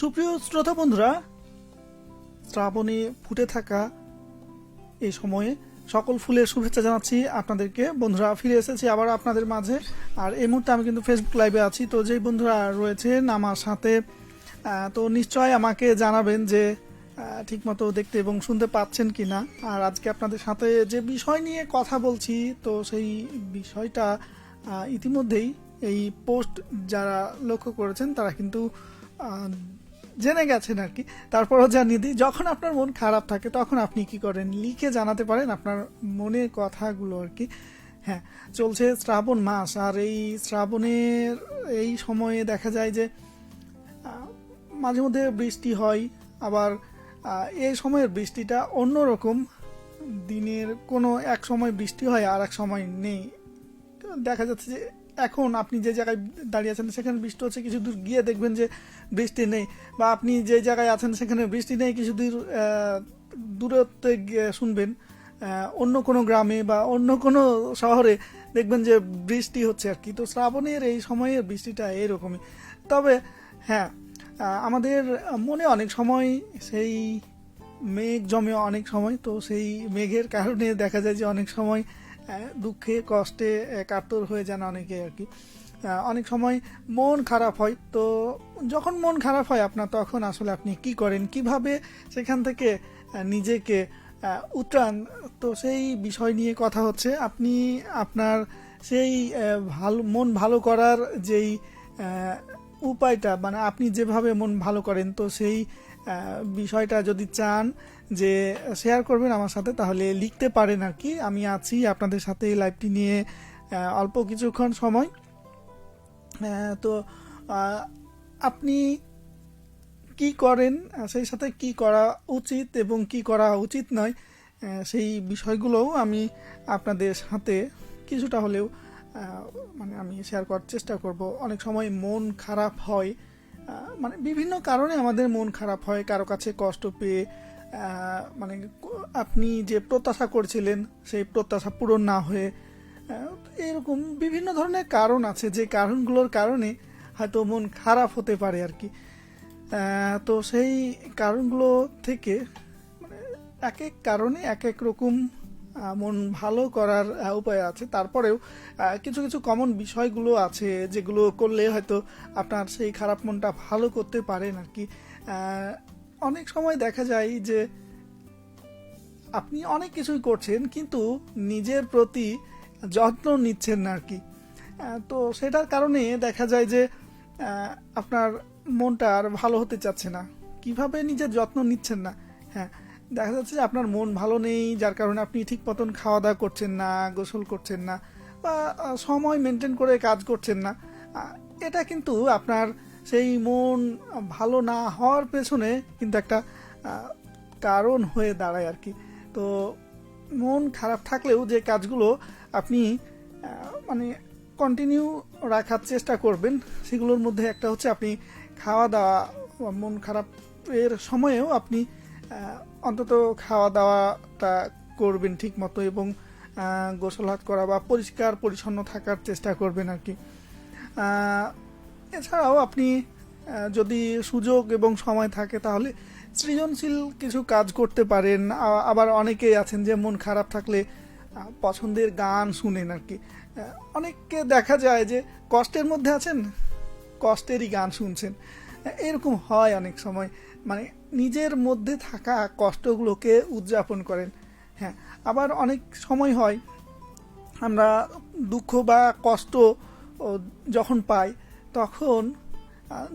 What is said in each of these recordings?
সুপ্রিয় শ্রোতা বন্ধুরা, শ্রাবণে ফুটে থাকা এই সময়ে সকল ফুলের শুভেচ্ছা জানাচ্ছি আপনাদেরকে। বন্ধুরা, ফিরে এসেছি আবার আপনাদের মাঝে। আর এই মুহূর্তে আমি কিন্তু ফেসবুক লাইভে আছি। তো যেই বন্ধুরা রয়েছেন আমার সাথে, তো নিশ্চয় আমাকে জানাবেন যে ঠিকমতো দেখতে এবং শুনতে পাচ্ছেন কি না। আর আজকে আপনাদের সাথে যে বিষয় নিয়ে কথা বলছি, তো সেই বিষয়টা ইতিমধ্যেই এই পোস্ট যারা লক্ষ্য করেছেন তারা কিন্তু জেনে গেছেন আর কি। তারপরও জানিয়ে দিই, যখন আপনার মন খারাপ থাকে তখন আপনি কি করেন লিখে জানাতে পারেন আপনার মনের কথাগুলো আর কি। হ্যাঁ, চলছে শ্রাবণ মাস, আর এই শ্রাবণের এই সময়ে দেখা যায় যে মাঝে মধ্যে বৃষ্টি হয়। আবার এই সময়ের বৃষ্টিটা অন্যরকম। দিনের কোনো এক সময় বৃষ্টি হয় আর এক সময় নেই। দেখা যাচ্ছে যে এখন আপনি যে জায়গায় দাঁড়িয়ে আছেন সেখানে বৃষ্টি হচ্ছে, কিছু দূর গিয়ে দেখবেন যে বৃষ্টি নেই। বা আপনি যে জায়গায় আছেন সেখানে বৃষ্টি নেই, কিছু দূর দূরত্বে গিয়ে শুনবেন অন্য কোনো গ্রামে বা অন্য কোনো শহরে দেখবেন যে বৃষ্টি হচ্ছে আর কি। তো শ্রাবণের এই সময়ের বৃষ্টিটা এরকমই। তবে হ্যাঁ, আমাদের মনে অনেক সময় সেই মেঘ জমে অনেক সময়। তো সেই মেঘের কারণে দেখা যায় যে অনেক সময় দুঃখে কষ্টে কাতর হয়ে যান অনেকে আর কি। অনেক সময় মন খারাপ হয়। তো যখন মন খারাপ হয় আপনার, তখন আসলে আপনি কি করেন, কিভাবে সেখান থেকে নিজেকে উত্রাণ, তো সেই বিষয় নিয়ে কথা হচ্ছে। আপনি আপনার সেই মন ভালো করার যেই উপায়টা, মানে আপনি যেভাবে মন ভালো করেন, তো সেই বিষয়টা যদি চান যে শেয়ার করবেন আমার সাথে, তাহলে লিখতে পারেন আর কি। আমি আছি আপনাদের সাথে এই লাইভটি নিয়ে অল্প কিছুক্ষণ সময়। তো আপনি কি করেন, সেই সাথে কি করা উচিত এবং কি করা উচিত নয়, সেই বিষয়গুলোও আমি আপনাদের সাথে কিছুটা হলেও মানে আমি শেয়ার করার চেষ্টা করব। অনেক সময় মন খারাপ হয়, মানে বিভিন্ন কারণে আমাদের মন খারাপ হয়। কারো কাছে কষ্ট পেয়ে, মানে আপনি যে প্রত্যাশা করছিলেন সেই প্রত্যাশা পূরণ না হয়ে, এরকম বিভিন্ন ধরনের কারণ আছে, যে কারণগুলোর কারণে হয়তো মন খারাপ হতে পারে আর কি। তো সেই কারণগুলো থেকে মানে এক এক কারণে এক এক রকম মন ভালো করার উপায় আছে। তারপরেও কিছু কিছু কমন বিষয়গুলো আছে যেগুলো করলে হয়তো আপনার সেই খারাপ মনটা ভালো করতে পারেন আর কি। অনেক সময় দেখা যায় যে আপনি অনেক কিছুই করছেন কিন্তু নিজের প্রতি যত্ন নিচ্ছেন না আর কি। তো সেটার কারণে দেখা যায় যে আপনার মনটা আর ভালো হতে চাচ্ছে না। কিভাবে নিজের যত্ন নিচ্ছেন না? হ্যাঁ, দেখা যাচ্ছে যে আপনার মন ভালো নেই, যার কারণে আপনি ঠিক মতন খাওয়া দাওয়া করছেন না, গোসল করছেন না, বা সময় মেনটেন করে কাজ করছেন না। এটা কিন্তু আপনার সেই মন ভালো না হওয়ার পেছনে কিন্তু একটা কারণ হয়ে দাঁড়ায় আর কি। তো মন খারাপ থাকলেও যে কাজগুলো আপনি মানে কন্টিনিউ রাখার চেষ্টা করবেন, সেগুলোর মধ্যে একটা হচ্ছে আপনি খাওয়া দাওয়া। মন খারাপের সময়েও আপনি অন্তত খাওয়া দাওয়াটা করবেন ঠিক মতো, এবং গোসল হাত করা বা পরিষ্কার পরিচ্ছন্ন থাকার চেষ্টা করবেন আর কি। এছাড়াও আপনি যদি সুযোগ এবং সময় থাকে তাহলে সৃজনশীল কিছু কাজ করতে পারেন। আবার অনেকেই আছেন যে মন খারাপ থাকলে পছন্দের গান শুনেন আর কি। অনেককে দেখা যায় যে কষ্টের মধ্যে আছেন, কষ্টেরই গান শুনছেন। এরকম হয় অনেক সময়, মানে নিজের মধ্যে থাকা কষ্টগুলোকে উদযাপন করেন। হ্যাঁ, আবার অনেক সময় হয় আমরা দুঃখ বা কষ্ট যখন পাই, তখন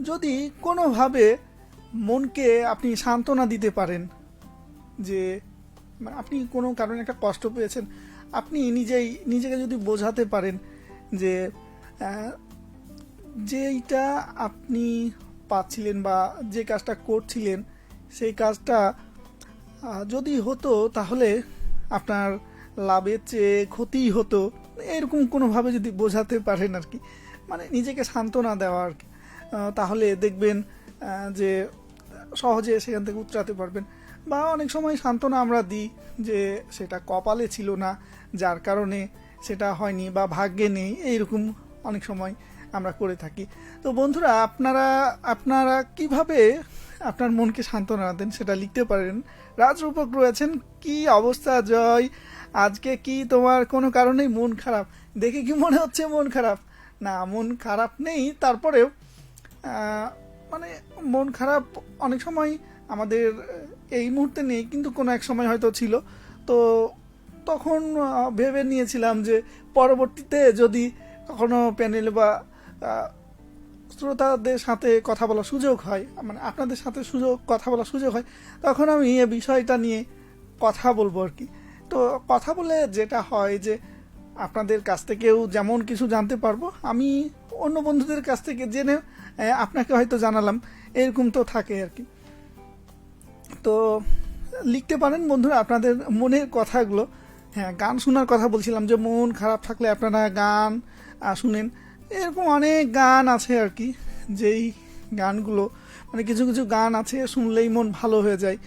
যদি কোনোভাবে মনকে আপনি সান্ত্বনা দিতে পারেন, যে আপনি কোনো কারণে একটা কষ্ট পেয়েছেন, আপনি নিজেকে যদি বোঝাতে পারেন যে যেইটা আপনি পাচ্ছিলেন বা যে কাজটা করছিলেন সেই কাজটা যদি হতো তাহলে আপনার লাভের চেয়ে ক্ষতিই হতো, এরকম কোনোভাবে যদি বোঝাতে পারেন আর কি, মানে নিজেকে সান্ত্বনা দেওয়া আর কি, তাহলে দেখবেন যে সহজে সেখান থেকে উতরাতে পারবেন। বা অনেক সময় সান্ত্বনা আমরা দিই যে সেটা কপালে ছিল না, যার কারণে সেটা হয়নি, বা ভাগ্যে নেই, এইরকম অনেক সময় আমরা করে থাকি। তো বন্ধুরা, আপনারা কিভাবে আপনার মনকে সান্ত্বনা দেন সেটা লিখতে পারেন। রাজরূপক রয়েছেন, কি অবস্থা জয়, আজকে কি তোমার কোনো কারণেই মন খারাপ? দেখে কি মনে হচ্ছে মন খারাপ? না, মন খারাপ নেই, তারপরেও মানে মন খারাপ অনেক সময় আমাদের এই মুহূর্তে নেই, কিন্তু কোনো এক সময় হয়তো ছিল। তো তখন ভেবে নিয়েছিলাম যে পরবর্তীতে যদি কখনো প্যানেল বা শ্রোতাদের সাথে কথা বলার সুযোগ হয়, মানে আপনাদের সাথে কথা বলার সুযোগ হয়, তখন আমি এই বিষয়টা নিয়ে কথা বলবো আর কি। তো কথা বলে যেটা হয় যে আপনাদের কাছ থেকেও যেমন কিছু জানতে পারবো, আমি অন্য বন্ধুদের কাছ থেকে জেনে আপনাকে হয়তো জানালাম, এরকম তো থাকে আর কি। তো লিখতে পারেন বন্ধুরা আপনাদের মনের কথাগুলো। হ্যাঁ, গান শোনার কথা বলছিলাম, যে মন খারাপ থাকলে আপনারা গান শুনেন। এরকম অনেক গান আছে আর কি, যেই গানগুলো মানে কিছু কিছু গান আছে শুনলেই মন ভালো হয়ে যায়,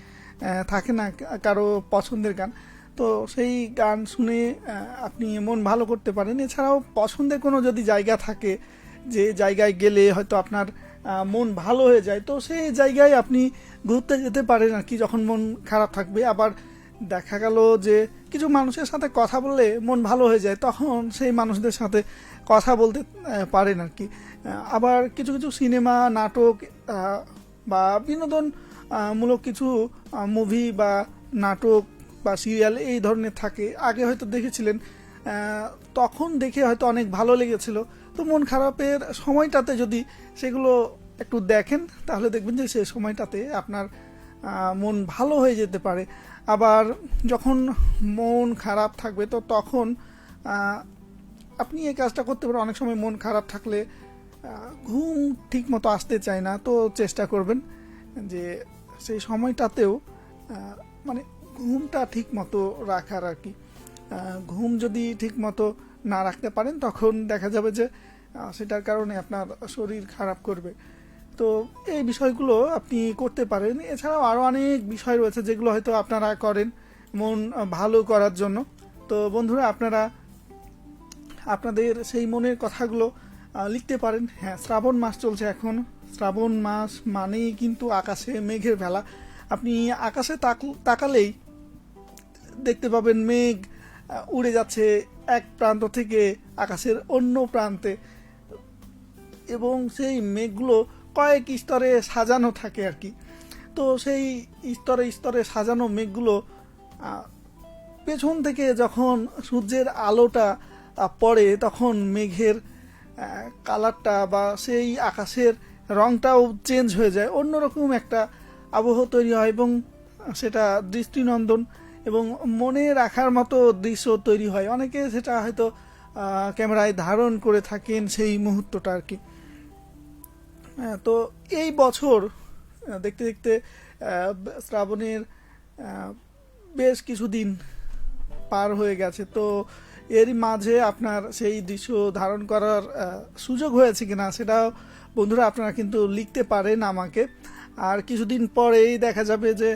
থাকে না কারো পছন্দের গান। তো সেই গান শুনে আপনি মন ভালো করতে পারেন। এছাড়াও পছন্দের কোনো যদি জায়গা থাকে, যে জায়গায় গেলে হয়তো আপনার মন ভালো হয়ে যায়, তো সেই জায়গায় আপনি ঘুরতে যেতে পারেন আর কি, যখন মন খারাপ থাকবে। আবার দেখা গেল যে কিছু মানুষের সাথে কথা বললে মন ভালো হয়ে যায়, তখন সেই মানুষদের সাথে কথা বলতে পারেন আর কি। আবার কিছু কিছু সিনেমা, নাটক বা বিনোদন মূলক কিছু মুভি বা নাটক বা সিরিয়াল এই ধরনের থাকে, আগে হয়তো দেখেছিলেন, তখন দেখে হয়তো অনেক ভালো লেগেছিল। তো মন খারাপের সময়টাতে যদি সেগুলো একটু দেখেন, তাহলে দেখবেন যে সেই সময়টাতে আপনার মন ভালো হয়ে যেতে পারে। আবার যখন মন খারাপ থাকবে, তো তখন আপনি এই কাজটা করতে পারেন। অনেক সময় মন খারাপ থাকলে ঘুম ঠিক মতো আসতে চায় না, তো চেষ্টা করবেন যে সেই সময়টাতেও মানে ঘুমটা ঠিক মতো রাখার আর কি। ঘুম যদি ঠিক মতো না রাখতে পারেন, তখন দেখা যাবে যে সেটার কারণে আপনার শরীর খারাপ করবে। তো এই বিষয়গুলো আপনি করতে পারেন। এছাড়াও আরও অনেক বিষয় রয়েছে যেগুলো হয়তো আপনারা করেন মন ভালো করার জন্য। তো বন্ধুরা, আপনারা আপনাদের সেই মনের কথাগুলো লিখতে পারেন। হ্যাঁ, শ্রাবণ মাস চলছে এখন। শ্রাবণ মাস মানেই কিন্তু আকাশে মেঘের ভেলা। আপনি আকাশে তাকালেই দেখতে পাবেন মেঘ উড়ে যাচ্ছে এক প্রান্ত থেকে আকাশের অন্য প্রান্তে, এবং সেই মেঘগুলো কয়েক স্তরে সাজানো থাকে আর কি। তো সেই স্তরে স্তরে সাজানো মেঘগুলো পেছন থেকে যখন সূর্যের আলোটা পড়ে, তখন মেঘের কালারটা বা সেই আকাশের রংটাও চেঞ্জ হয়ে যায়, অন্যরকম একটা আবহ তৈরি হয়, এবং সেটা দৃষ্টিনন্দন এবং মনে রাখার মতো দৃশ্য তৈরি হয়। অনেকে সেটা হয়তো ক্যামেরায় ধারণ করে থাকেন সেই মুহূর্তটা আর কি। তো এই বছর দেখতে দেখতে শ্রাবণের বেশ কিছুদিন পার হয়ে গেছে। তো এর মাঝে আপনার সেই দৃশ্য ধারণ করার সুযোগ হয়েছে কিনা, সেটাও বন্ধুরা আপনারা কিন্তু লিখতে পারেন আমাকে। আর কিছুদিন পরেই দেখা যাবে যে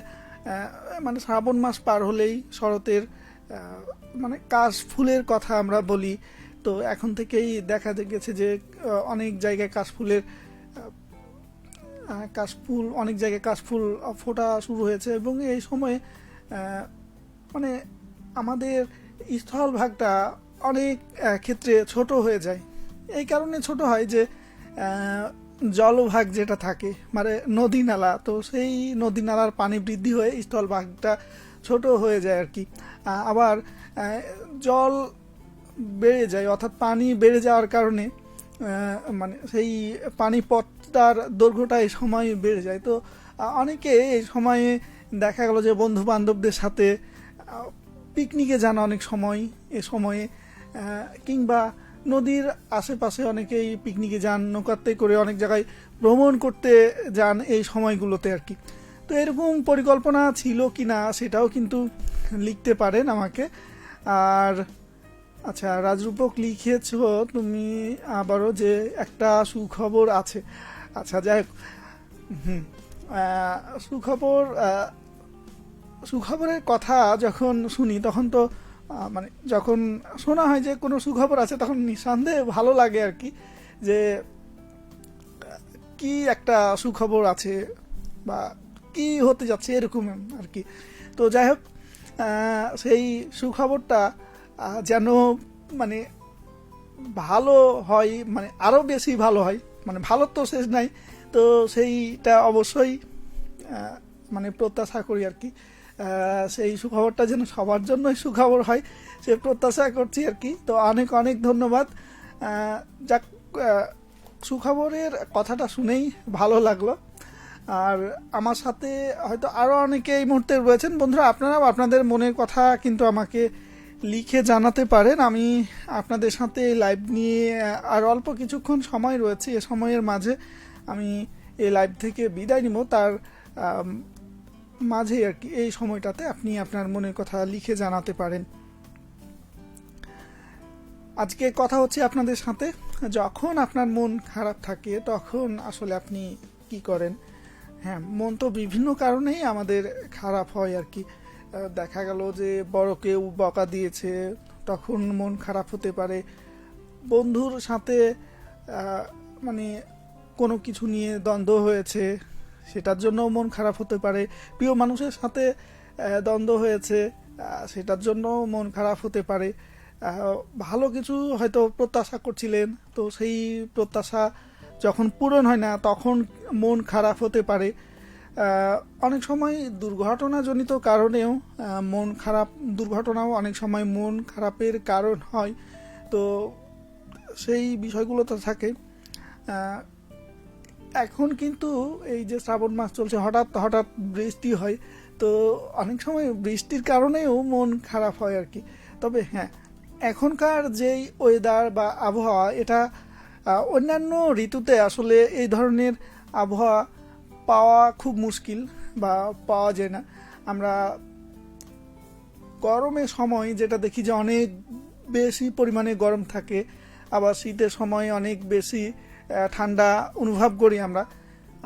মানে শ্রাবণ মাস পার হলেই শরতের মানে কাশ ফুলের কথা আমরা বলি। তো এখন থেকেই দেখা গেছে যে অনেক জায়গায় কাশফুল অনেক জায়গায় কাশফুল ফোটা শুরু হয়েছে, এবং এই সময়ে মানে আমাদের স্থলভাগটা অনেক ক্ষেত্রে ছোট হয়ে যায়। এই কারণে ছোট হয় যে জলভাগ যেটা থাকে মানে নদী নালা, তো সেই নদী নালার পানি বৃদ্ধি হয়ে স্থলভাগটা ছোট হয়ে যায় আর কি। আবার জল বেড়ে যায়, অর্থাৎ পানি বেড়ে যাওয়ার কারণে মানে সেই পানিপথটার দৈর্ঘ্যটা এই সময় বেড়ে যায়। তো অনেকে এই সময়ে দেখা গেল যে বন্ধু বান্ধবদের সাথে পিকনিকে যান অনেক সময় এ সময়ে, কিংবা নদীর আশেপাশে অনেকেই পিকনিকে যান, নৌকাতে করে অনেক জায়গায় ভ্রমণ করতে যান এই সময়গুলোতে আর কি। তো এরকম পরিকল্পনা ছিল কি না সেটাও কিন্তু লিখতে পারেন আমাকে। আর আচ্ছা, রাজরূপক লিখেছ তুমি আবারও যে একটা সুখবর আছে। আচ্ছা, যাই হোক, সুখবরের কথা যখন শুনি, তখন তো মানে যখন শোনা হয় যে কোনো সুখবর আছে, তখন নিঃসন্দেহে ভালো লাগে আর কি, যে কি একটা সুখবর আছে। বা কি হতে যাচ্ছে এরকম আর কি। তো যাই হোক, সেই সুখবরটা যেন মানে ভালো হয়, মানে আরও বেশি ভালো হয়, মানে ভালো তো শেষ নাই, তো সেইটা অবশ্যই মানে প্রত্যাশা করি আর কি। সেই সুখবরটা যেন সবার জন্যই সুখবর হয় সে প্রত্যাশা করছি আর কি। তো অনেক অনেক ধন্যবাদ। যাক, সুখবরের কথাটা শুনেই ভালো লাগলো। আর আমার সাথে হয়তো আরও অনেকে এই মুহূর্তে রয়েছেন। বন্ধুরা, আপনারাও আপনাদের মনের কথা কিন্তু আমাকে লিখে জানাতে পারেন। আমি আপনাদের সাথে লাইভ নিয়ে আর অল্প কিছুক্ষণ সময় রয়েছে, এ সময়ের মাঝে আমি এই লাইভ থেকে বিদায় নিব। তার মাঝে আর কি এই সময়টাতে আপনি আপনার মনের কথা লিখে জানাতে পারেন। আজকে কথা হচ্ছে আপনাদের সাথে, যখন আপনার মন খারাপ থাকে তখন আসলে আপনি কি করেন। হ্যাঁ, মন তো বিভিন্ন কারণেই আমাদের খারাপ হয় আর কি। দেখা গেল যে বড় কেউ বকা দিয়েছে, তখন মন খারাপ হতে পারে। বন্ধুর সাথে মানে কোনো কিছু নিয়ে দ্বন্দ্ব হয়েছে, সেটার জন্যও মন খারাপ হতে পারে। প্রিয় মানুষের সাথে দ্বন্দ্ব হয়েছে, সেটার জন্যও মন খারাপ হতে পারে। ভালো কিছু হয়তো প্রত্যাশা করছিলেন, তো সেই প্রত্যাশা যখন পূরণ হয় না তখন মন খারাপ হতে পারে। অনেক সময় দুর্ঘটনাজনিত কারণেও মন খারাপ, দুর্ঘটনাও অনেক সময় মন খারাপের কারণ হয়। তো সেই বিষয়গুলো তো থাকে। এখন কিন্তু এই যে শ্রাবণ মাস চলছে, হঠাৎ হঠাৎ বৃষ্টি হয়, তো অনেক সময় বৃষ্টির কারণেও মন খারাপ হয় আর কি। তবে হ্যাঁ, এখনকার যেই ওয়েদার বা আবহাওয়া, এটা অন্যান্য ঋতুতে আসলে এই ধরনের আবহাওয়া পাওয়া খুব মুশকিল বা পাওয়া যায় না। আমরা গরমের সময় যেটা দেখি যে অনেক বেশি পরিমাণে গরম থাকে, আবার শীতের সময় অনেক বেশি ঠান্ডা অনুভব করি আমরা।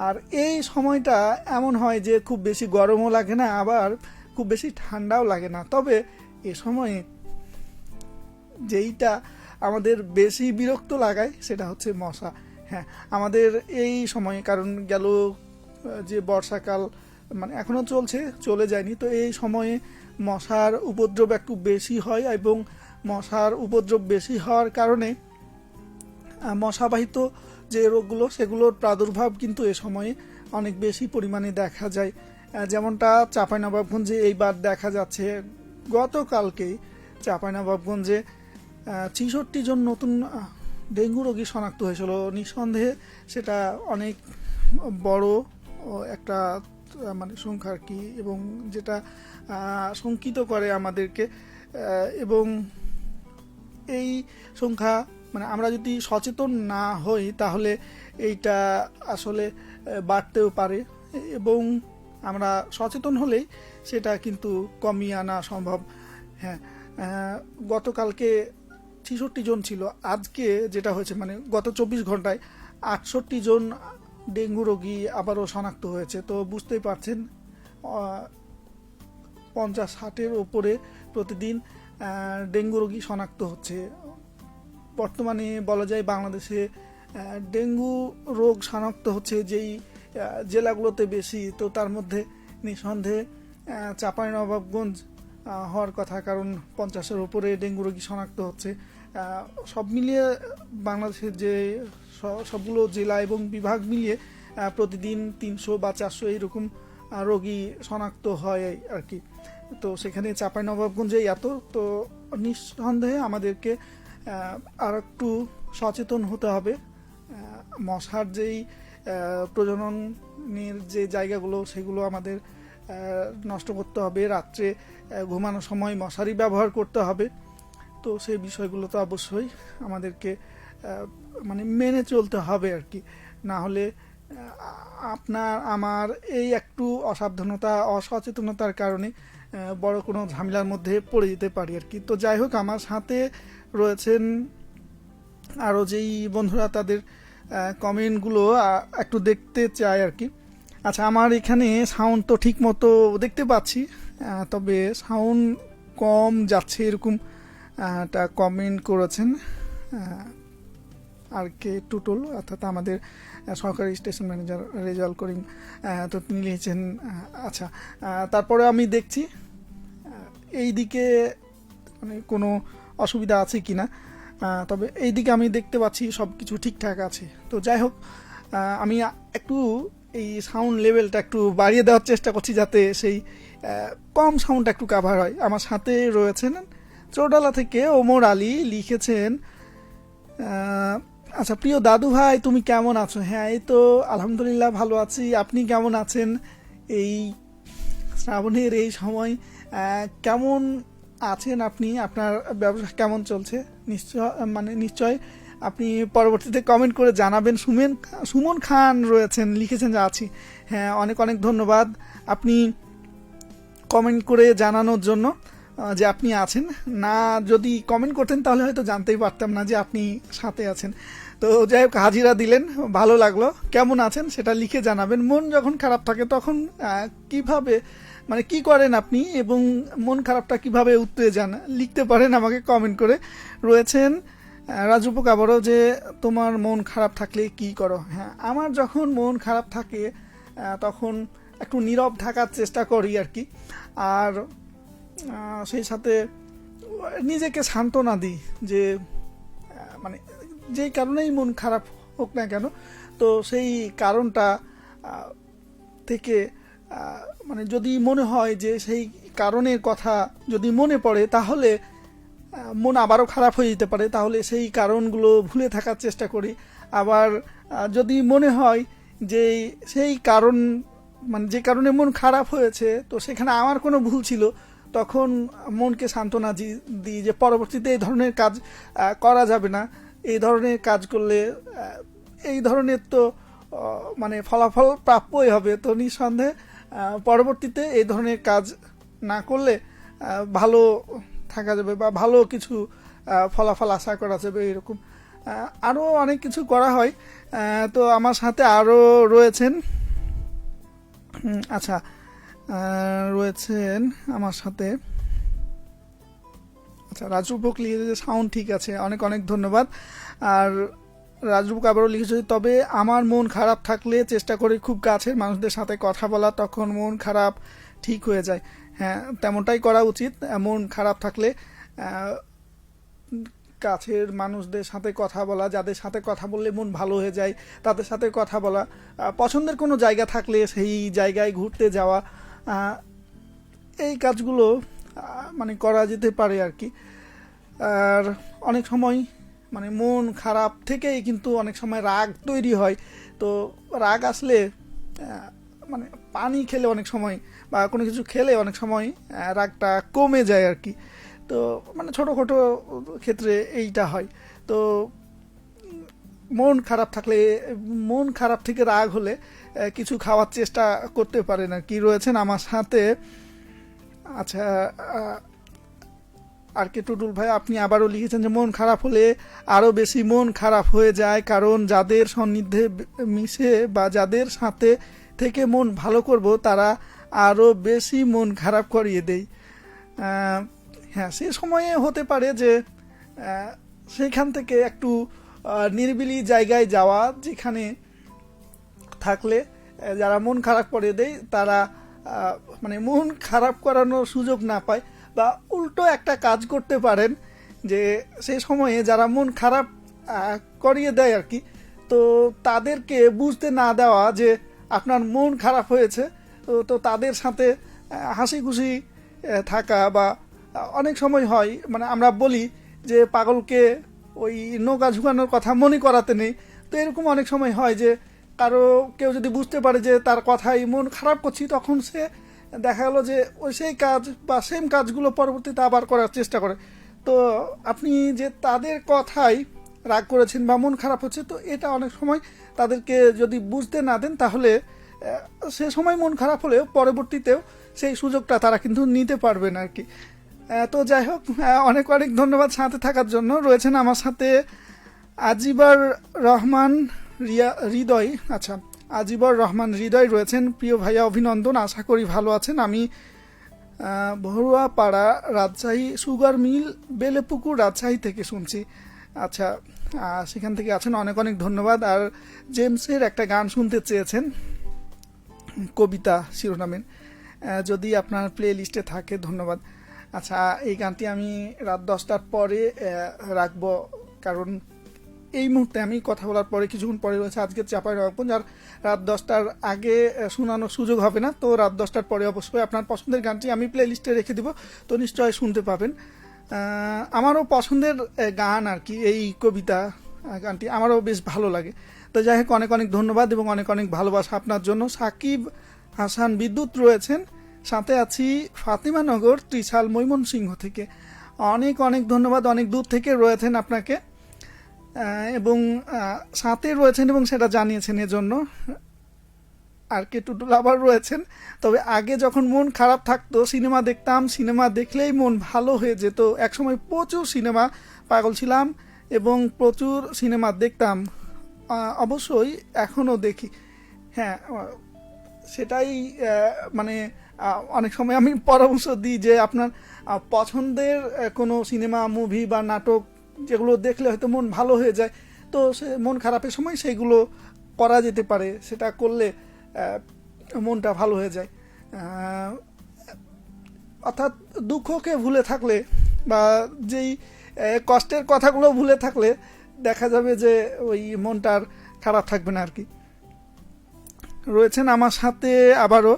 আর এই সময়টা এমন হয় যে খুব বেশি গরমও লাগে না, আবার খুব বেশি ঠান্ডাও লাগে না। তবে এ সময়ে যেইটা আমাদের বেশি বিরক্ত লাগায় সেটা হচ্ছে মশা। হ্যাঁ, আমাদের এই সময়ে, কারণ গেল যে বর্ষাকাল মানে এখনও চলছে, চলে যায়নি, তো এই সময়ে মশার উপদ্রব একটু বেশি হয়, এবং মশার উপদ্রব বেশি হওয়ার কারণে মশাবাহিত যে রোগগুলো সেগুলোর প্রাদুর্ভাব কিন্তু এ সময়ে অনেক বেশি পরিমাণে দেখা যায়। যেমনটা চাঁপাইনবাবগঞ্জে এইবার দেখা যাচ্ছে, গতকালকেই চাঁপাইনবাবগঞ্জে ৬৬ জন নতুন ডেঙ্গু রোগী শনাক্ত হয়েছিল। নিঃসন্দেহে সেটা অনেক বড় একটা মানে সংখ্যা আর কি, এবং যেটা শঙ্কিত করে আমাদেরকে। এবং এই সংখ্যা মানে আমরা যদি সচেতন না হই তাহলে এইটা আসলে বাড়তেও পারে, এবং আমরা সচেতন হলেই সেটা কিন্তু কমিয়ে আনা সম্ভব। হ্যাঁ, গতকালকে ৬৬ জন ছিল, আজকে যেটা হয়েছে মানে গত ২৪ ঘন্টায় ৬৮ জন ডেঙ্গু রোগী আবারও শনাক্ত হয়েছে। তো বুঝতেই পারছেন, ৫০-৬০-এর ওপরে প্রতিদিন ডেঙ্গু রোগী শনাক্ত হচ্ছে। বর্তমানে বলা যায় বাংলাদেশে ডেঙ্গু রোগ শনাক্ত হচ্ছে যেই জেলাগুলোতে বেশি, তো তার মধ্যে নিঃসন্দেহে চাঁপাইনবাবগঞ্জ হওয়ার কথা, কারণ ৫০-এর উপরে ডেঙ্গু রোগী শনাক্ত হচ্ছে। সব মিলিয়ে বাংলাদেশের যে সবগুলো জেলা এবং বিভাগ মিলিয়ে প্রতিদিন ৩০০ বা ৪০০ এইরকম রোগী শনাক্ত হয় আর কি। তো সেখানে চাঁপাইনবাবগঞ্জে এত, তো নিঃসন্দেহে আমাদেরকে আর একটু সচেতন হতে হবে। মশার যেই প্রজননের যে জায়গাগুলো সেগুলো আমাদের নষ্ট করতে হবে, রাত্রে ঘুমানোর সময় মশারি ব্যবহার করতে হবে। তো সেই বিষয়গুলো তো অবশ্যই আমাদেরকে মানে মেনে চলতে হবে আর কি। না হলে আপনার আমার এই একটু অসাবধানতা, অসচেতনতার কারণে বড় কোনো ঝামেলার মধ্যে পড়ে যেতে পারি আর কি। তো যাই হোক, আমার সাথে রয়েছেন আরও যেই বন্ধুরা, তাদের কমেন্টগুলো একটু দেখতে চাই আর কি। আচ্ছা, আমার এখানে সাউন্ড তো ঠিক মতো দেখতে পাচ্ছি, তবে সাউন্ড কম যাচ্ছে এরকম একটা কমেন্ট করেছেন আর কে টুটুল, অর্থাৎ আমাদের সহকারী স্টেশন ম্যানেজার রেজাউল করিম। তো তিনি লিখেছেন আচ্ছা, তারপরে আমি দেখছি এই দিকে মানে কোনো অসুবিধা আছে কি না। তবে এই দিকে আমি দেখতে পাচ্ছি সব কিছু ঠিকঠাক আছে। তো যাই হোক, আমি একটু এই সাউন্ড লেভেলটা একটু বাড়িয়ে দেওয়ার চেষ্টা করছি যাতে সেই কম সাউন্ডটা একটু কাভার হয়। আমার সাথে রয়েছেন চৌডালা থেকে ওমর আলী, লিখেছেন আচ্ছা, প্রিয় দাদু ভাই তুমি কেমন আছো? হ্যাঁ, এই তো আলহামদুলিল্লাহ ভালো আছি। আপনি কেমন আছেন? এই শ্রাবণের এই সময় কেমন আছেন আপনি? আপনার ব্যবসা কেমন চলছে? নিশ্চয় আপনি পরবর্তীতে কমেন্ট করে জানাবেন। সুমন খান রয়েছেন, লিখেছেন যে আছি। হ্যাঁ, অনেক অনেক ধন্যবাদ আপনি কমেন্ট করে জানানোর জন্য যে আপনি আছেন। না যদি কমেন্ট করতেন তাহলে হয়তো জানতেই পারতাম না যে আপনি সাথে আছেন। তো যাই হোক, হাজিরা দিলেন, ভালো লাগলো। কেমন আছেন সেটা লিখে জানাবেন। মন যখন খারাপ থাকে তখন কিভাবে মানে কি করেন আপনি, এবং মন খারাপটা কিভাবে উতরে যান লিখতে পারেন আমাকে কমেন্ট করে। রয়েছেন রাজরূপক আবারও, যে তোমার মন খারাপ থাকলে কি করো? হ্যাঁ, আমার যখন মন খারাপ থাকে তখন একটু নীরব থাকার চেষ্টা করি আর কি। আর সেই সাথে নিজেকে সান্ত্বনা দিই যে মানে যেই কারণেই মন খারাপ হোক না কেন, তো সেই কারণটা থেকে মানে যদি মনে হয় যে সেই কারণের কথা যদি মনে পড়ে তাহলে মন আবারও খারাপ হয়ে যেতে পারে, তাহলে সেই কারণগুলো ভুলে থাকার চেষ্টা করি। আবার যদি মনে হয় যে সেই কারণ মানে যে কারণে মন খারাপ হয়েছে তো সেখানে আমার কোনো ভুল ছিল, তখন মনকে সান্ত্বনা দিই যে পরবর্তীতে এই ধরনের কাজ করা যাবে না। এই ধরনের কাজ করলে এই ধরনের তো মানে ফলাফল প্রাপ্যই হবে। তো নিঃসন্দেহে পরবর্তীতে এই ধরনের কাজ না করলে ভালো থাকা যাবে বা ভালো কিছু ফলাফল আশা করা যাবে। এরকম আরও অনেক কিছু করা হয়। তো আমার সাথে আরও রয়েছেন আচ্ছা রয়েছেন আমার সাথে আচ্ছা রাজরূপক লিখেছে সাউন্ড ঠিক আছে, অনেক অনেক ধন্যবাদ। আর রাজরূপক আবারও লিখেছে, তবে আমার মন খারাপ থাকলে চেষ্টা করি খুব কাছের মানুষদের সাথে কথা বলা, তখন মন খারাপ ঠিক হয়ে যায়। হ্যাঁ, তেমনটাই করা উচিত। মন খারাপ থাকলে কাছের মানুষদের সাথে কথা বলা, যাদের সাথে কথা বললে মন ভালো হয়ে যায় তাদের সাথে কথা বলা, পছন্দের কোনো জায়গা থাকলে সেই জায়গায় ঘুরতে যাওয়া, এই কাজগুলো মানে করা যেতে পারে আর কি। আর অনেক সময় মানে মন খারাপ থেকেই কিন্তু অনেক সময় রাগ তৈরি হয়। তো রাগ আসলে মানে পানি খেলে অনেক সময় বা কোনো কিছু খেলে অনেক সময় রাগটা কমে যায় আর কি। তো মানে ছোটোখাটো ক্ষেত্রে এইটা হয়। তো মন খারাপ থাকলে, মন খারাপ থেকে রাগ হলে কিছু খাওয়ার চেষ্টা করতে পারেন আর কি। রয়েছেন আমার সাথে আচ্ছা আর কে টুটুল ভাই, আপনি আবারও লিখেছেন যে মন খারাপ হলে আরও বেশি মন খারাপ হয়ে যায়, কারণ যাদের সান্নিধ্যে মিশে বা যাদের সাথে থেকে মন ভালো করব তারা আরও বেশি মন খারাপ করিয়ে দেয়। হ্যাঁ, সে সময়ে হতে পারে যে সেখান থেকে একটু নিরিবিলি জায়গায় যাওয়া, যেখানে থাকলে যারা মন খারাপ করে দেয় তারা মানে মন খারাপ করানোর সুযোগ না পায়। বা উল্টো একটা কাজ করতে পারেন যে সেই সময়ে যারা মন খারাপ করিয়ে দেয় আর কি, তো তাদেরকে বুঝতে না দেওয়া যে আপনার মন খারাপ হয়েছে, তো তাদের সাথে হাসি খুশি থাকা। বা অনেক সময় হয় মানে আমরা বলি যে পাগলকে ওই নৌকা ঝুঁকানোর কথা মনে করাতে নেই। তো এরকম অনেক সময় হয় যে কারো কেউ যদি বুঝতে পারে যে তার কথাই মন খারাপ করছি, তখন সে দেখা গেল যে ওই সেই কাজ বা সেম কাজগুলো পরবর্তীতে আবার করার চেষ্টা করে। তো আপনি যে তাদের কথাই রাগ করেছেন বা মন খারাপ হচ্ছে, তো এটা অনেক সময় তাদেরকে যদি বুঝতে না দেন তাহলে সে সময় মন খারাপ হলেও পরবর্তীতেও সেই সুযোগটা তারা কিন্তু নিতে পারবেন আর কি। তো যাই হোক, অনেক অনেক ধন্যবাদ সাথে থাকার জন্য। রয়েছেন আমার সাথে আজিবর রহমান হৃদয়, আচ্ছা আজিবর রহমান হৃদয় রয়েছেন। প্রিয় ভাইয়া অভিনন্দন, আশা করি ভালো আছেন। আমি ভরুয়াপাড়া রাজশাহী সুগার মিল বেলেপুকুর রাজশাহী থেকে শুনছি। আচ্ছা সেখান থেকে আছেন, অনেক অনেক ধন্যবাদ। আর জেমসের একটা গান শুনতে চেয়েছেন, কবিতা শিরোনামের, যদি আপনার প্লে লিস্টে থাকে ধন্যবাদ। আচ্ছা, এই গানটি আমি রাত 10টার পরে রাখবো, কারণ এই মুহূর্তে আমি কথা বলার পরে কিছুক্ষণ পরে রয়েছে আজকের চাঁপাইনবাবগঞ্জ, আর রাত 10টার আগে শোনানোর সুযোগ হবে না। তো রাত 10টার পরে অবশ্যই আপনার পছন্দের গানটি আমি প্লে লিস্টে রেখে দিব, তো নিশ্চয়ই শুনতে পাবেন। আমারও পছন্দের গান আর কি এই কবিতা গানটি, আমারও বেশ ভালো লাগে। তো যাই হোক, অনেক অনেক ধন্যবাদ এবং অনেক অনেক ভালোবাসা আপনার জন্য। সাকিব হাসান বিদ্যুৎ রয়েছেন, সাথে আছি ফাতিমানগর ত্রিশাল ময়মনসিংহ থেকে। অনেক অনেক ধন্যবাদ, অনেক দূর থেকে রয়েছেন আপনাকে, এবং সাথে রয়েছেন এবং সেটা জানিয়েছেন এজন্য। আর কে টুটুল আবার রয়েছেন, তবে আগে যখন মন খারাপ থাকতো সিনেমা দেখতাম, সিনেমা দেখলেই মন ভালো হয়ে যেত। একসময় প্রচুর সিনেমা পাগল ছিলাম এবং প্রচুর সিনেমা দেখতাম, অবশ্যই এখনও দেখি। হ্যাঁ, সেটাই মানে অনেক সময় আমি পরামর্শ দিই যে আপনার পছন্দের কোনো সিনেমা, মুভি বা নাটক যেগুলো দেখলে হয়তো মন ভালো হয়ে যায়, তো সে মন খারাপের সময় সেইগুলো করা যেতে পারে, সেটা করলে মনটা ভালো হয়ে যায়। অর্থাৎ দুঃখকে ভুলে থাকলে বা যেই কষ্টের কথাগুলো ভুলে থাকলে দেখা যাবে যে ওই মনটার খারাপ থাকবে না আর কি। রয়েছেন আমার সাথে আবারও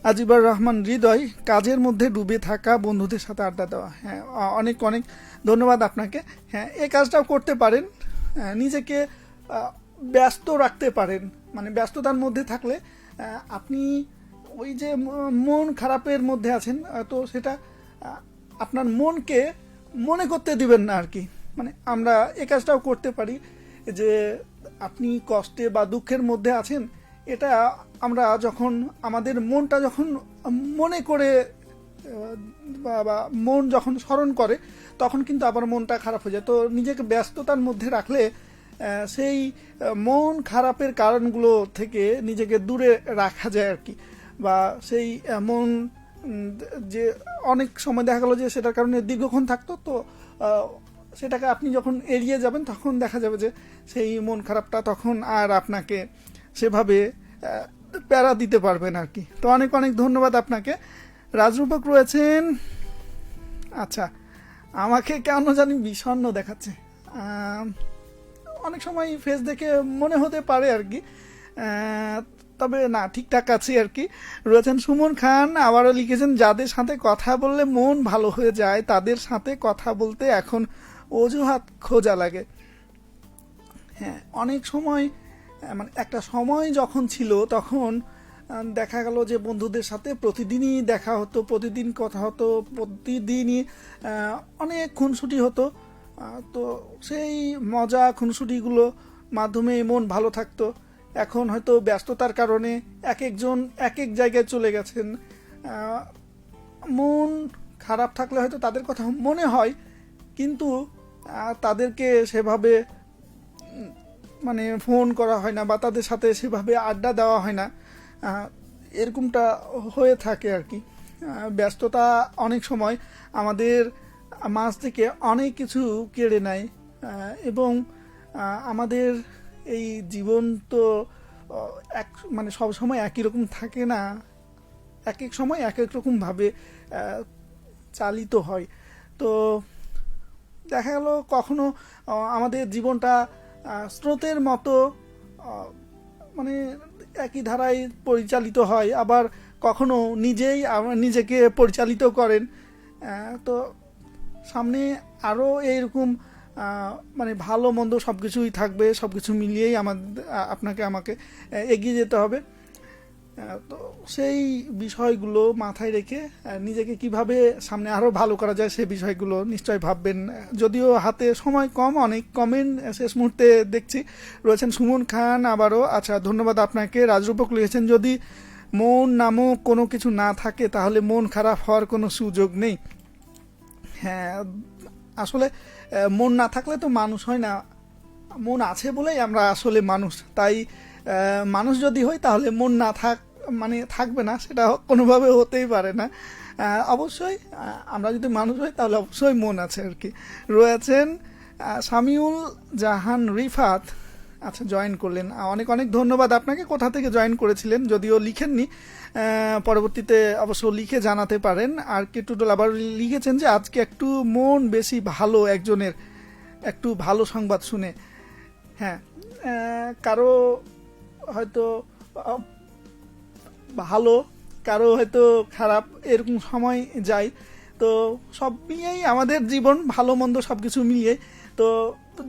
আজিবুর রহমান হৃদয়, কাজের মধ্যে ডুবে থাকা, বন্ধুদের সাথে আড্ডা দেওয়া। হ্যাঁ, অনেক অনেক ধন্যবাদ আপনাকে। হ্যাঁ, এই কাজটাও করতে পারেন, নিজেকে ব্যস্ত রাখতে পারেন। মানে ব্যস্ততার মধ্যে থাকলে আপনি ওই যে মন খারাপের মধ্যে আছেন, তো সেটা আপনার মনকে মনে করতে দিবেন না আর কি। মানে আমরা এই কাজটাও করতে পারি যে আপনি কষ্টে বা দুঃখের মধ্যে আছেন, এটা আমরা যখন আমাদের মনটা যখন মনে করে বা মন যখন স্মরণ করে, তখন কিন্তু আবার মনটা খারাপ হয়ে যায়। তো নিজেকে ব্যস্ততার মধ্যে রাখলে সেই মন খারাপের কারণগুলো থেকে নিজেকে দূরে রাখা যায় আর কি। বা সেই মন যে অনেক সময় দেখা গেল যে সেটার কারণে দীর্ঘক্ষণ থাকতো, তো সেটাকে আপনি যখন এড়িয়ে যাবেন তখন দেখা যাবে যে সেই মন খারাপটা তখন আর আপনাকে সেভাবে প্যারা দিতে পারবেন আর কি। তো অনেক অনেক ধন্যবাদ আপনাকে। রাজরূপক রয়েছেন। আচ্ছা, আমাকে কেন জানি বিষণ্ণ দেখাচ্ছে, অনেক সময় ফেস দেখে মনে হতে পারে আর কি, তবে না, ঠিকঠাক আছে আর কি। রয়েছেন সুমন খান, আবারও লিখেছেন, যাদের সাথে কথা বললে মন ভালো হয়ে যায় তাদের সাথে কথা বলতে এখন অজুহাত খোঁজা লাগে। হ্যাঁ, অনেক সময় মানে একটা সময় যখন ছিল তখন দেখা গেল যে বন্ধুদের সাথে প্রতিদিনই দেখা হতো, প্রতিদিন কথা হতো, প্রতিদিনই অনেক খুনসুটি হতো। তো সেই মজা খুনসুটিগুলো মাধ্যমে মন ভালো থাকতো। এখন হয়তো ব্যস্ততার কারণে এক একজন এক এক জায়গায় চলে গেছেন, মন খারাপ থাকলে হয়তো তাদের কথা মনে হয়, কিন্তু তাদেরকে সেভাবে মানে ফোন করা হয় না বা তাদের সাথে সেভাবে আড্ডা দেওয়া হয় না, এরকমটা হয়ে থাকে আর কি। ব্যস্ততা অনেক সময় আমাদের মাঝ থেকে অনেক কিছু কেড়ে নেয়, এবং আমাদের এই জীবন তো এক মানে সব সময় একই রকম থাকে না, এক এক সময় এক এক রকমভাবে চালিত হয়। তো দেখা গেল কখনো আমাদের জীবনটা স্রোতের মতো মানে একই ধারায় পরিচালিত হয়, আবার কখনো নিজেই নিজেকে পরিচালিত করেন। তো সামনে আরও এইরকম মানে ভালো মন্দ সব কিছুই থাকবে, সব কিছু মিলিয়েই আপনাকে আমাকে এগিয়ে যেতে হবে। তো সেই বিষয়গুলো মাথায় রেখে নিজেকে কিভাবে সামনে আরও ভালো করা যায় সে বিষয়গুলো নিশ্চয়ই ভাববেন। যদিও হাতে সময় কম, অনেক কমেন্ট শেষ মুহূর্তে দেখছি। রয়েছেন সুমন খান আবারও, আচ্ছা ধন্যবাদ আপনাকে। রাজরূপক লিখেছেন, যদি মন নামক কোনো কিছু না থাকে তাহলে মন খারাপ হওয়ার কোনো সুযোগ নেই। হ্যাঁ, আসলে মন না থাকলে তো মানুষ হয় না, মন আছে বলেই আমরা আসলে মানুষ। তাই মানুষ যদি হই তাহলে মন না মানে থাকবে না, সেটা কোনোভাবে হতেই পারে না। অবশ্যই আমরা যদি মানুষ হই তাহলে অবশ্যই মন আছে আর কি। রয়েছেন সামিউল জাহান রিফাত আচ্ছা জয়েন করলেন, অনেক অনেক ধন্যবাদ আপনাকে। কোথা থেকে জয়েন করেছিলেন যদিও লিখেননি, পরবর্তীতে অবশ্য লিখে জানাতে পারেন। আর কে টুটুল আবার লিখেছেন যে আজকে একটু মন বেশি ভালো, একজনের একটু ভালো সংবাদ শুনে। হ্যাঁ, কারো হয়তো ভালো, কারো হয়তো খারাপ, এরকম সময় যায়। তো সব মিলিয়েই আমাদের জীবন, ভালো মন্দ সব কিছু মিলিয়ে, তো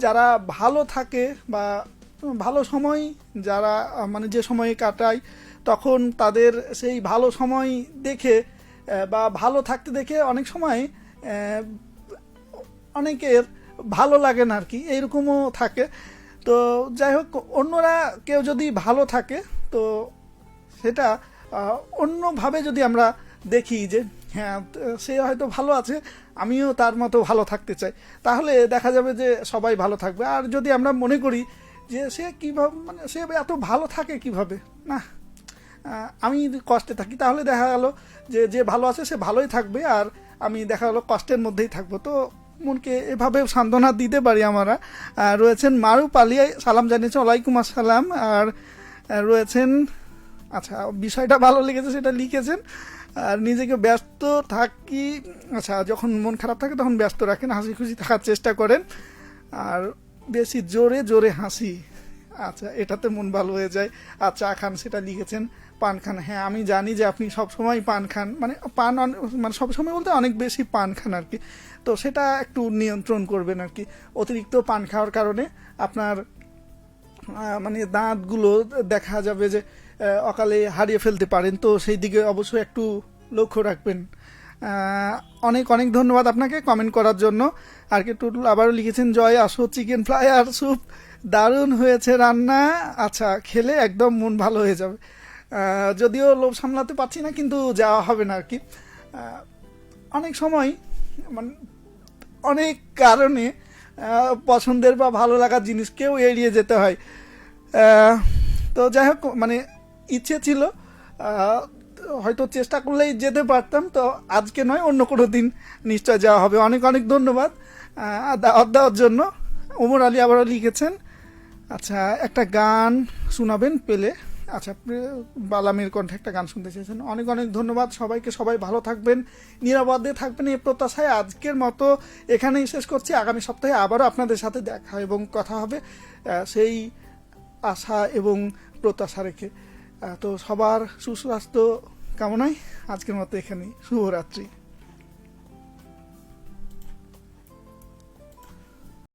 যারা ভালো থাকে বা ভালো সময় যারা মানে যে সময়ে কাটায়, তখন তাদের সেই ভালো সময় দেখে বা ভালো থাকতে দেখে অনেক সময় অনেকের ভালো লাগে না আর কি, এইরকমও থাকে। তো যাই হোক, অন্যরা কেউ যদি ভালো থাকে তো সেটা অন্যভাবে যদি আমরা দেখি যে হ্যাঁ সে হয়তো ভালো আছে, আমিও তার মতো ভালো থাকতে চাই, তাহলে দেখা যাবে যে সবাই ভালো থাকবে। আর যদি আমরা মনে করি যে সে কীভাবে, মানে সে এত ভালো থাকে কিভাবে, না আমি কষ্টে থাকি, তাহলে দেখা গেল যে যে ভালো আছে সে ভালোই থাকবে আর আমি দেখা গেলো কষ্টের মধ্যেই থাকবো। তো মনকে এভাবে সান্ত্বনা দিতে পারি আমরা। রয়েছেন মারুফ আলী, সালাম জানিয়েছেন, ওয়ালাইকুম আসসালাম। আর রয়েছেন, আচ্ছা বিষয়টা ভালো লেগেছে সেটা লিখেছেন। আর নিজেকে ব্যস্ত থাকি, আচ্ছা যখন মন খারাপ থাকে তখন ব্যস্ত রাখেন, হাসি খুশি থাকার চেষ্টা করেন, আর বেশি জোরে জোরে হাসি, আচ্ছা এটাতে মন ভালো হয়ে যায়। আর চা খান সেটা লিখেছেন, পান খান, হ্যাঁ আমি জানি যে আপনি সবসময় পান খান, মানে পান মানে সবসময় বলতে অনেক বেশি পান খান আর কি। তো সেটা একটু নিয়ন্ত্রণ করবেন আর কি। অতিরিক্ত পান খাওয়ার কারণে আপনার মানে দাঁতগুলো দেখা যাবে যে অকালে হারিয়ে ফেলতে পারেন, তো সেই দিকে অবশ্যই একটু লক্ষ্য রাখবেন। অনেক অনেক ধন্যবাদ আপনাকে কমেন্ট করার জন্য। আর কি টুটুল আবারও লিখেছেন, জয় আসো, চিকেন ফ্রাই আর স্যুপ দারুণ হয়েছে রান্না, আচ্ছা খেলে একদম মন ভালো হয়ে যাবে। যদিও লোভ সামলাতে পারছি না, কিন্তু যাওয়া হবে না আর কি। অনেক সময় মানে অনেক কারণে পছন্দের বা ভালো লাগার জিনিসকেও এড়িয়ে যেতে হয়। তো যাই হোক, মানে ইচ্ছে ছিল, হয়তো চেষ্টা করলেই যেতে পারতাম, তো আজকে নয় অন্য কোনো দিন নিশ্চয় যাওয়া হবে। অনেক অনেক ধন্যবাদ দাওয়াত দেওয়ার জন্য। ওমর আলী আবারও লিখেছেন, আচ্ছা একটা গান শোনাবেন পেলে, আচ্ছা বালামের কণ্ঠে একটা গান শুনতে চেয়েছেন। অনেক অনেক ধন্যবাদ সবাইকে, সবাই ভালো থাকবেন, নিরাপদে থাকবেন, এই প্রত্যাশায় আজকের মতো এখানেই শেষ করছি। আগামী সপ্তাহে আবারও আপনাদের সাথে দেখা এবং কথা হবে, সেই আশা এবং প্রত্যাশা রেখে। তো সবার সুস্বাস্থ্য কামনায় আজকের মতো এখানেই, শুভরাত্রি।